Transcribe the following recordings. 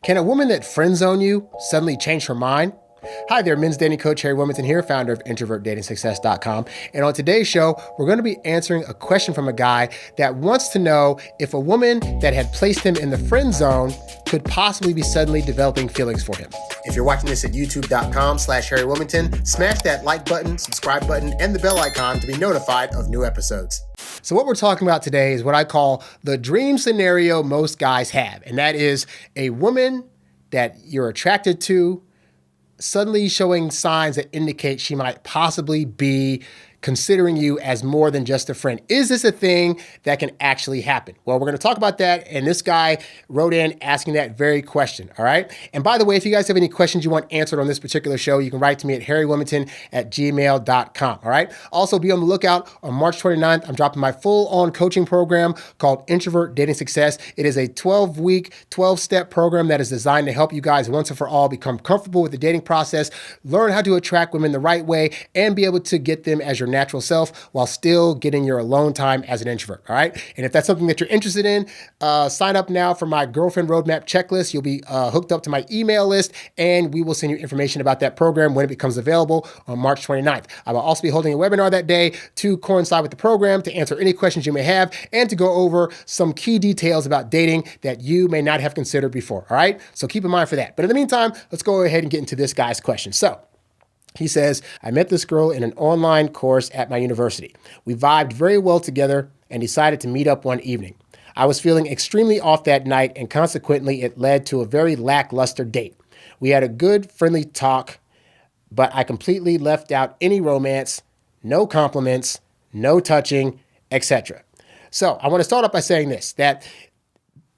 Can a woman that friend zone you suddenly change her mind? Hi there, men's dating coach Harry Wilmington here, founder of introvertdatingsuccess.com. And on today's show, we're going to be answering a question from a guy that wants to know if a woman that had placed him in the friend zone could possibly be suddenly developing feelings for him. If you're watching this at youtube.com/HarryWilmington, smash that like button, subscribe button, and the bell icon to be notified of new episodes. So what we're talking about today is what I call the dream scenario most guys have. And that is a woman that you're attracted to suddenly showing signs that indicate she might possibly be considering you as more than just a friend. Is this a thing that can actually happen? Well, we're going to talk about that. And this guy wrote in asking that very question. All right. And by the way, if you guys have any questions you want answered on this particular show, you can write to me at HarryWilmington@gmail.com. All right. Also be on the lookout on March 29th. I'm dropping my full-on coaching program called Introvert Dating Success. It is a 12-week, 12-step program that is designed to help you guys once and for all become comfortable with the dating process, learn how to attract women the right way, and be able to get them as your natural self while still getting your alone time as an introvert. All right. And if that's something that you're interested in, sign up now for my girlfriend roadmap checklist. You'll be hooked up to my email list, and we will send you information about that program when it becomes available on March 29th. I will also be holding a webinar that day to coincide with the program to answer any questions you may have and to go over some key details about dating that you may not have considered before. All right. So keep in mind for that. But in the meantime, let's go ahead and get into this guy's question. So he says, I met this girl in an online course at my university. We vibed very well together and decided to meet up one evening. I was feeling extremely off that night, and consequently, it led to a very lackluster date. We had a good, friendly talk, but I completely left out any romance, no compliments, no touching, etc. So I want to start off by saying this, that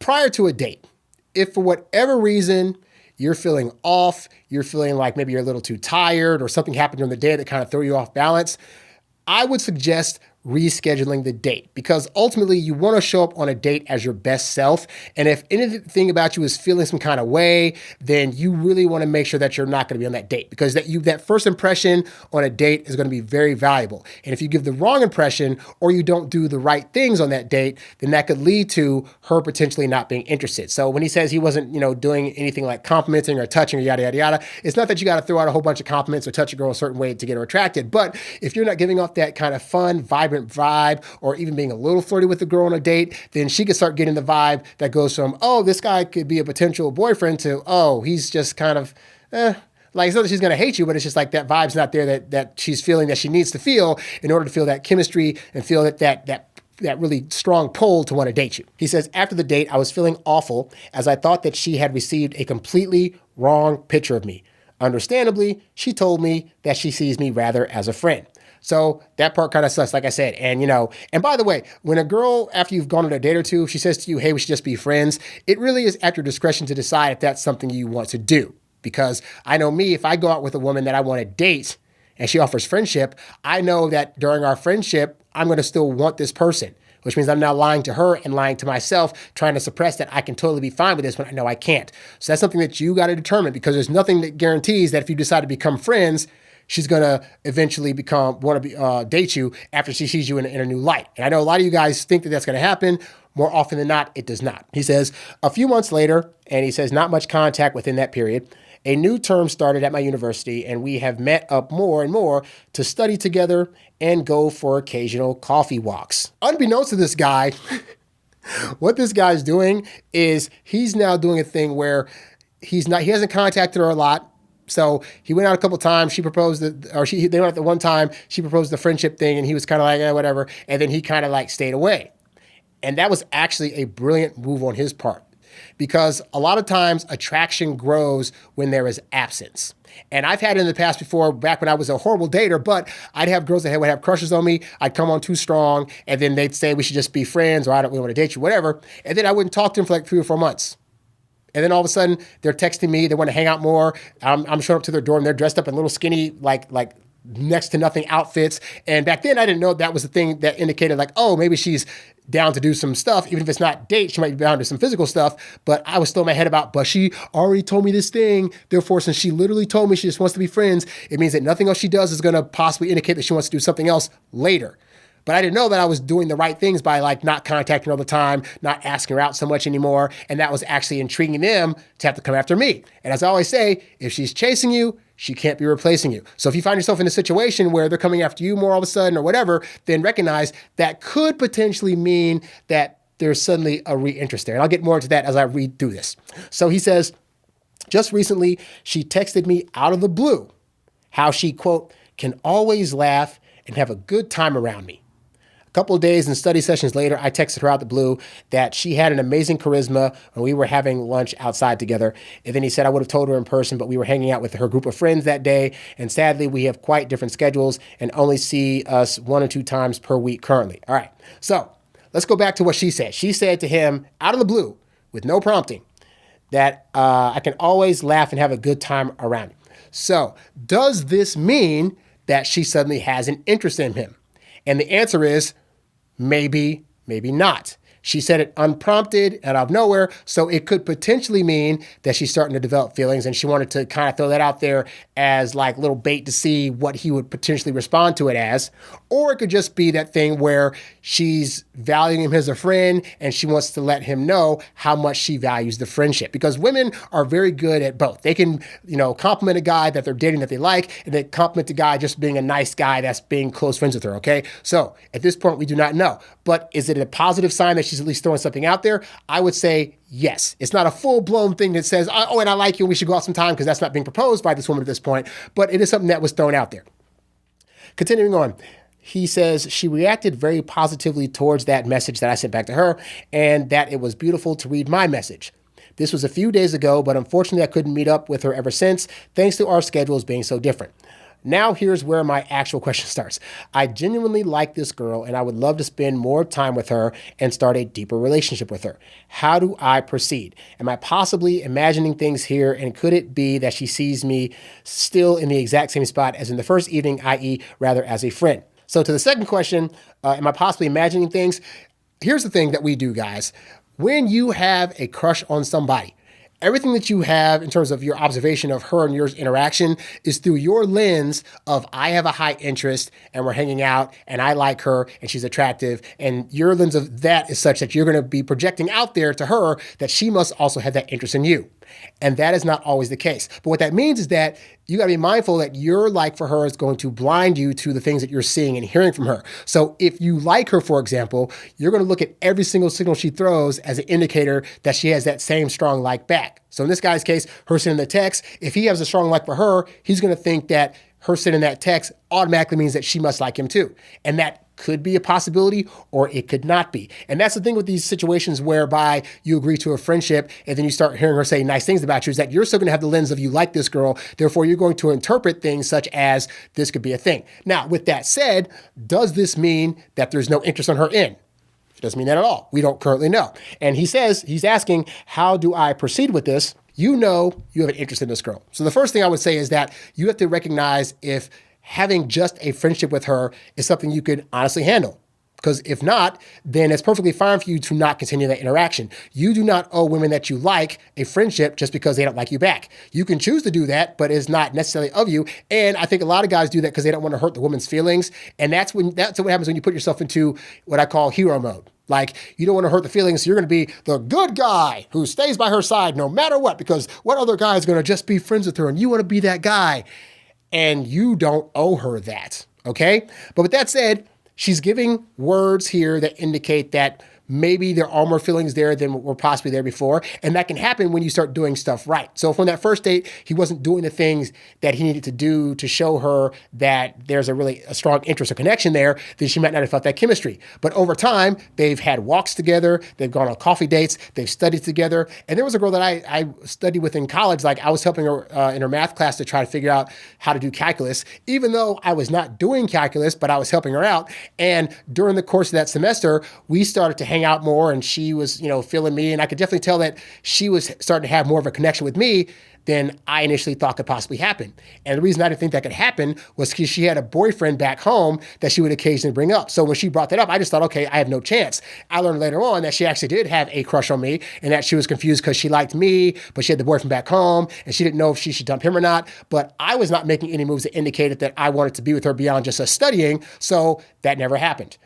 prior to a date, if for whatever reason you're feeling off, you're feeling like maybe you're a little too tired or something happened during the day that kind of threw you off balance, I would suggest rescheduling the date, because ultimately you want to show up on a date as your best self. And if anything about you is feeling some kind of way, then you really want to make sure that you're not going to be on that date, because that first impression on a date is going to be very valuable. And if you give the wrong impression or you don't do the right things on that date, then that could lead to her potentially not being interested. So when he says he wasn't, doing anything like complimenting or touching or yada, yada, yada, it's not that you got to throw out a whole bunch of compliments or touch a girl a certain way to get her attracted. But if you're not giving off that kind of fun, vibrant vibe, or even being a little flirty with the girl on a date, then she could start getting the vibe that goes from, oh, this guy could be a potential boyfriend, to, oh, he's just kind of, like, it's not that she's going to hate you, but it's just like that vibe's not there that she's feeling that she needs to feel in order to feel that chemistry and feel that really strong pull to want to date you. He says, after the date, I was feeling awful as I thought that she had received a completely wrong picture of me. Understandably, she told me that she sees me rather as a friend. So that part kind of sucks, like I said. And, and by the way, when a girl, after you've gone on a date or two, if she says to you, hey, we should just be friends, it really is at your discretion to decide if that's something you want to do. Because I know me, if I go out with a woman that I want to date and she offers friendship, I know that during our friendship, I'm going to still want this person, which means I'm now lying to her and lying to myself, trying to suppress that I can totally be fine with this when I know I can't. So that's something that you got to determine, because there's nothing that guarantees that if you decide to become friends, she's going to eventually want to date you after she sees you in a new light. And I know a lot of you guys think that that's going to happen. More often than not, it does not. He says, a few months later, and he says not much contact within that period, a new term started at my university, and we have met up more and more to study together and go for occasional coffee walks. Unbeknownst to this guy, what this guy's doing is he's now doing a thing where he hasn't contacted her a lot. So he went out a couple of times. They went out the one time. She proposed the friendship thing, and he was kind of like, whatever. And then he kind of like stayed away. And that was actually a brilliant move on his part, because a lot of times attraction grows when there is absence. And I've had it in the past before, back when I was a horrible dater, but I'd have girls that would have crushes on me. I'd come on too strong, and then they'd say we should just be friends, or I don't really want to date you, whatever. And then I wouldn't talk to them for like 3 or 4 months. And then all of a sudden, they're texting me. They want to hang out more. I'm showing up to their door, and they're dressed up in little skinny, like next to nothing outfits. And back then, I didn't know that was the thing that indicated like, oh, maybe she's down to do some stuff. Even if it's not date, she might be down to some physical stuff. But I was still in my head about, but she already told me this thing. Therefore, since she literally told me she just wants to be friends, it means that nothing else she does is going to possibly indicate that she wants to do something else later. But I didn't know that I was doing the right things by like not contacting her all the time, not asking her out so much anymore. And that was actually intriguing them to have to come after me. And as I always say, if she's chasing you, she can't be replacing you. So if you find yourself in a situation where they're coming after you more all of a sudden or whatever, then recognize that could potentially mean that there's suddenly a reinterest there. And I'll get more into that as I read through this. So he says, just recently, she texted me out of the blue how she, quote, can always laugh and have a good time around me. A couple of days and study sessions later, I texted her out the blue that she had an amazing charisma when we were having lunch outside together. And then he said I would have told her in person, but we were hanging out with her group of friends that day. And sadly, we have quite different schedules and only see us 1 or 2 times per week currently. All right, so let's go back to what she said. She said to him out of the blue with no prompting that I can always laugh and have a good time around me. So does this mean that she suddenly has an interest in him? And the answer is maybe, maybe not. She said it unprompted and out of nowhere, so it could potentially mean that she's starting to develop feelings and she wanted to kind of throw that out there as like little bait to see what he would potentially respond to it as. Or it could just be that thing where she's valuing him as a friend and she wants to let him know how much she values the friendship. Because women are very good at both. They can, compliment a guy that they're dating that they like, and they compliment the guy just being a nice guy that's being close friends with her, okay? So at this point, we do not know. But is it a positive sign that she's at least throwing something out there? I would say yes. It's not a full-blown thing that says, oh, and I like you and we should go out sometime, because that's not being proposed by this woman at this point, but it is something that was thrown out there. Continuing on, he says she reacted very positively towards that message that I sent back to her, and that it was beautiful to read my message. This was a few days ago, but unfortunately I couldn't meet up with her ever since, thanks to our schedules being so different. Now here's where my actual question starts. I genuinely like this girl and I would love to spend more time with her and start a deeper relationship with her. How do I proceed? Am I possibly imagining things here, and could it be that she sees me still in the exact same spot as in the first evening, i.e. rather as a friend? So to the second question, am I possibly imagining things? Here's the thing that we do, guys. When you have a crush on somebody, everything that you have in terms of your observation of her and your interaction is through your lens of, I have a high interest and we're hanging out and I like her and she's attractive. And your lens of that is such that you're going to be projecting out there to her that she must also have that interest in you. And that is not always the case. But what that means is that you got to be mindful that your like for her is going to blind you to the things that you're seeing and hearing from her. So if you like her, for example, you're going to look at every single signal she throws as an indicator that she has that same strong like back. So in this guy's case, her sending the text, if he has a strong like for her, he's going to think that her sending that text automatically means that she must like him too. And that could be a possibility, or it could not be. And that's the thing with these situations whereby you agree to a friendship and then you start hearing her say nice things about you, is that you're still going to have the lens of you like this girl. Therefore, you're going to interpret things such as this could be a thing. Now, with that said, does this mean that there's no interest on her end? It doesn't mean that at all. We don't currently know. And he says, he's asking, how do I proceed with this? You know you have an interest in this girl. So the first thing I would say is that you have to recognize if having just a friendship with her is something you could honestly handle. Because if not, then it's perfectly fine for you to not continue that interaction. You do not owe women that you like a friendship just because they don't like you back. You can choose to do that, but it's not necessarily of you. And I think a lot of guys do that because they don't want to hurt the woman's feelings. And that's what happens when you put yourself into what I call hero mode. Like, you don't want to hurt the feelings, so you're going to be the good guy who stays by her side no matter what, because what other guy is going to just be friends with her, and you want to be that guy. And you don't owe her that, okay? But with that said, she's giving words here that indicate that maybe there are more feelings there than were possibly there before. And that can happen when you start doing stuff right. So if on that first date, he wasn't doing the things that he needed to do to show her that there's a strong interest or connection there, then she might not have felt that chemistry. But over time, they've had walks together, they've gone on coffee dates, they've studied together. And there was a girl that I studied with in college. Like, I was helping her in her math class to try to figure out how to do calculus, even though I was not doing calculus, but I was helping her out. And during the course of that semester, we started to hang out more, and she was, feeling me. And I could definitely tell that she was starting to have more of a connection with me than I initially thought could possibly happen. And the reason I didn't think that could happen was because she had a boyfriend back home that she would occasionally bring up. So when she brought that up, I just thought, okay, I have no chance. I learned later on that she actually did have a crush on me, and that she was confused because she liked me, but she had the boyfriend back home, and she didn't know if she should dump him or not. But I was not making any moves that indicated that I wanted to be with her beyond just us studying, so that never happened.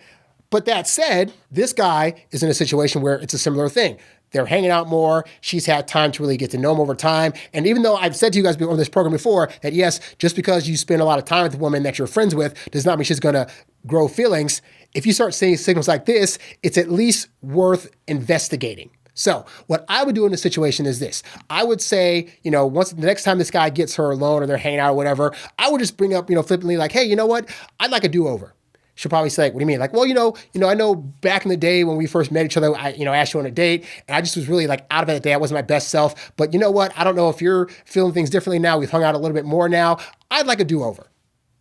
But that said, this guy is in a situation where it's a similar thing. They're hanging out more. She's had time to really get to know him over time. And even though I've said to you guys on this program before that, yes, just because you spend a lot of time with a woman that you're friends with does not mean she's going to grow feelings. If you start seeing signals like this, it's at least worth investigating. So what I would do in this situation is this. I would say, once the next time this guy gets her alone or they're hanging out or whatever, I would just bring up, flippantly like, hey, you know what? I'd like a do-over. She'll probably say, like, what do you mean? Like, well, I know back in the day when we first met each other, I asked you on a date and I just was really like out of it that day. I wasn't my best self. But you know what? I don't know if you're feeling things differently now. We've hung out a little bit more now. I'd like a do-over.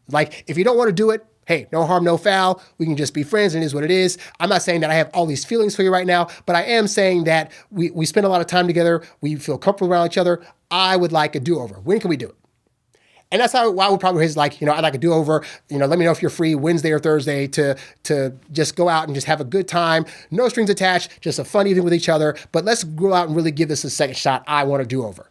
Like, if you don't want to do it, hey, no harm, no foul. We can just be friends and it is what it is. I'm not saying that I have all these feelings for you right now, but I am saying that we spend a lot of time together. We feel comfortable around each other. I would like a do-over. When can we do it? And that's how I would probably raise like, I'd like a do-over. Let me know if you're free Wednesday or Thursday to just go out and just have a good time. No strings attached, just a fun evening with each other. But let's go out and really give this a second shot. I want a do-over.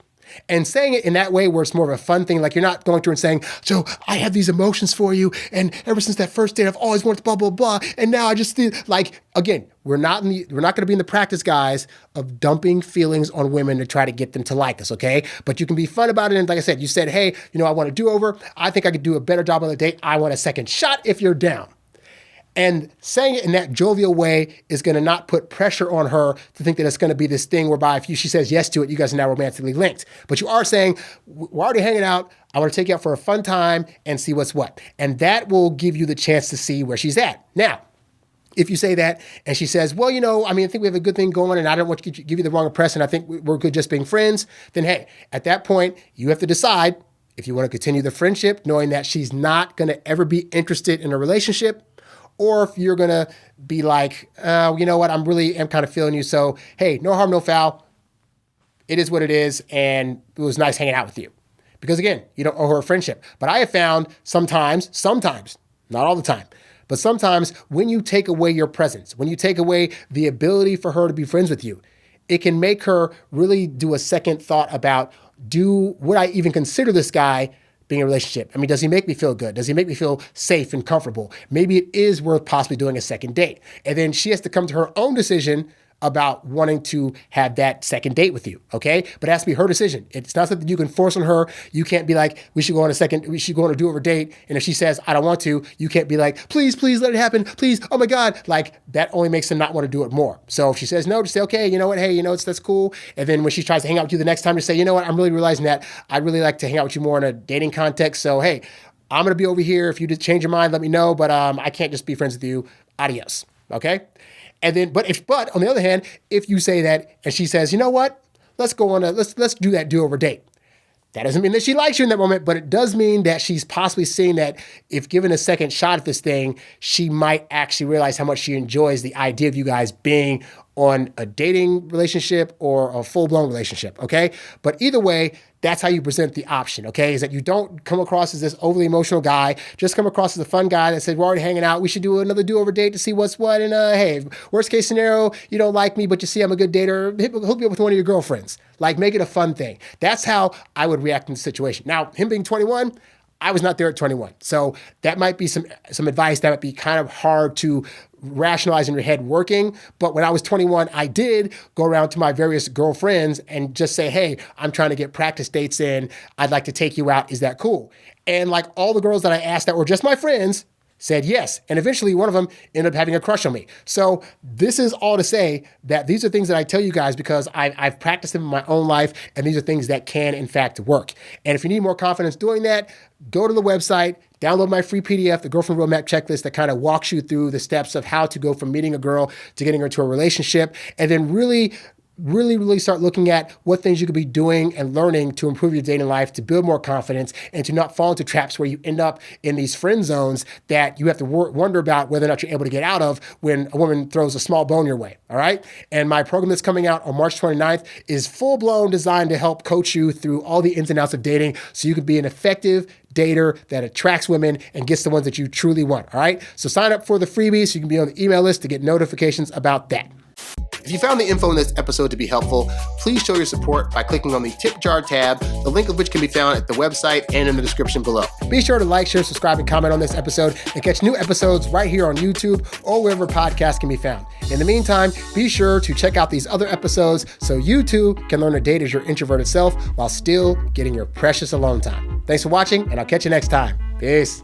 And saying it in that way where it's more of a fun thing, like you're not going through and saying, so I have these emotions for you, and ever since that first date, I've always wanted blah, blah, blah, and now I just feel like, again, we're not going to be in the practice, guys, of dumping feelings on women to try to get them to like us, okay? But you can be fun about it, and like I said, you said, hey, I want to do over. I think I could do a better job on the date. I want a second shot if you're down. And saying it in that jovial way is going to not put pressure on her to think that it's going to be this thing whereby if she says yes to it, you guys are now romantically linked. But you are saying, we're already hanging out. I want to take you out for a fun time and see what's what. And that will give you the chance to see where she's at. Now, if you say that and she says, well, I think we have a good thing going and I don't want to give you the wrong impression. I think we're good just being friends. Then, hey, at that point, you have to decide if you want to continue the friendship, knowing that she's not going to ever be interested in a relationship, or if you're going to be like, you know what, I'm kind of feeling you. So, hey, no harm, no foul. It is what it is. And it was nice hanging out with you. Because again, you don't owe her a friendship. But I have found sometimes, not all the time, but sometimes when you take away your presence, when you take away the ability for her to be friends with you, it can make her really do a second thought about, would I even consider this guy being in a relationship? I mean, does he make me feel good? Does he make me feel safe and comfortable? Maybe it is worth possibly doing a second date. And then she has to come to her own decision about wanting to have that second date with you, okay? But it has to be her decision. It's not something you can force on her. You can't be like, we should go on a do-over date. And if she says, I don't want to, you can't be like, please let it happen. Please, oh my God. Like, that only makes them not want to do it more. So if she says no, just say, okay, you know what? Hey, that's cool. And then when she tries to hang out with you the next time, just say, you know what? I'm really realizing that I'd really like to hang out with you more in a dating context. So, hey, I'm going to be over here. If you just change your mind, let me know. But I can't just be friends with you. Adios. Okay? And then, but on the other hand, if you say that and she says, you know what, let's do that do-over date. That doesn't mean that she likes you in that moment, but it does mean that she's possibly seeing that if given a second shot at this thing, she might actually realize how much she enjoys the idea of you guys being on a dating relationship or a full-blown relationship, okay? But either way, that's how you present the option, okay? Is that you don't come across as this overly emotional guy, just come across as a fun guy that said, we're already hanging out, we should do another do-over date to see what's what, and hey, worst case scenario, you don't like me, but you see I'm a good dater, hook me up with one of your girlfriends. Like, make it a fun thing. That's how I would react in the situation. Now, him being 21, I was not there at 21. So that might be some advice that might be kind of hard to rationalize in your head working. But when I was 21, I did go around to my various girlfriends and just say, hey, I'm trying to get practice dates in. I'd like to take you out. Is that cool? And like all the girls that I asked that were just my friends said yes. And eventually one of them ended up having a crush on me. So this is all to say that these are things that I tell you guys because I've practiced them in my own life, and these are things that can, in fact, work. And if you need more confidence doing that, go to the website, download my free PDF, the Girlfriend Roadmap Checklist, that kind of walks you through the steps of how to go from meeting a girl to getting her into a relationship, and then really start looking at what things you could be doing and learning to improve your dating life, to build more confidence, and to not fall into traps where you end up in these friend zones that you have to wonder about whether or not you're able to get out of when a woman throws a small bone your way, all right? And my program that's coming out on March 29th is full-blown designed to help coach you through all the ins and outs of dating so you can be an effective dater that attracts women and gets the ones that you truly want, all right? So sign up for the freebie so you can be on the email list to get notifications about that. If you found the info in this episode to be helpful, please show your support by clicking on the tip jar tab, the link of which can be found at the website and in the description below. Be sure to like, share, subscribe, and comment on this episode and catch new episodes right here on YouTube or wherever podcasts can be found. In the meantime, be sure to check out these other episodes so you too can learn to date as your introverted self while still getting your precious alone time. Thanks for watching, and I'll catch you next time. Peace.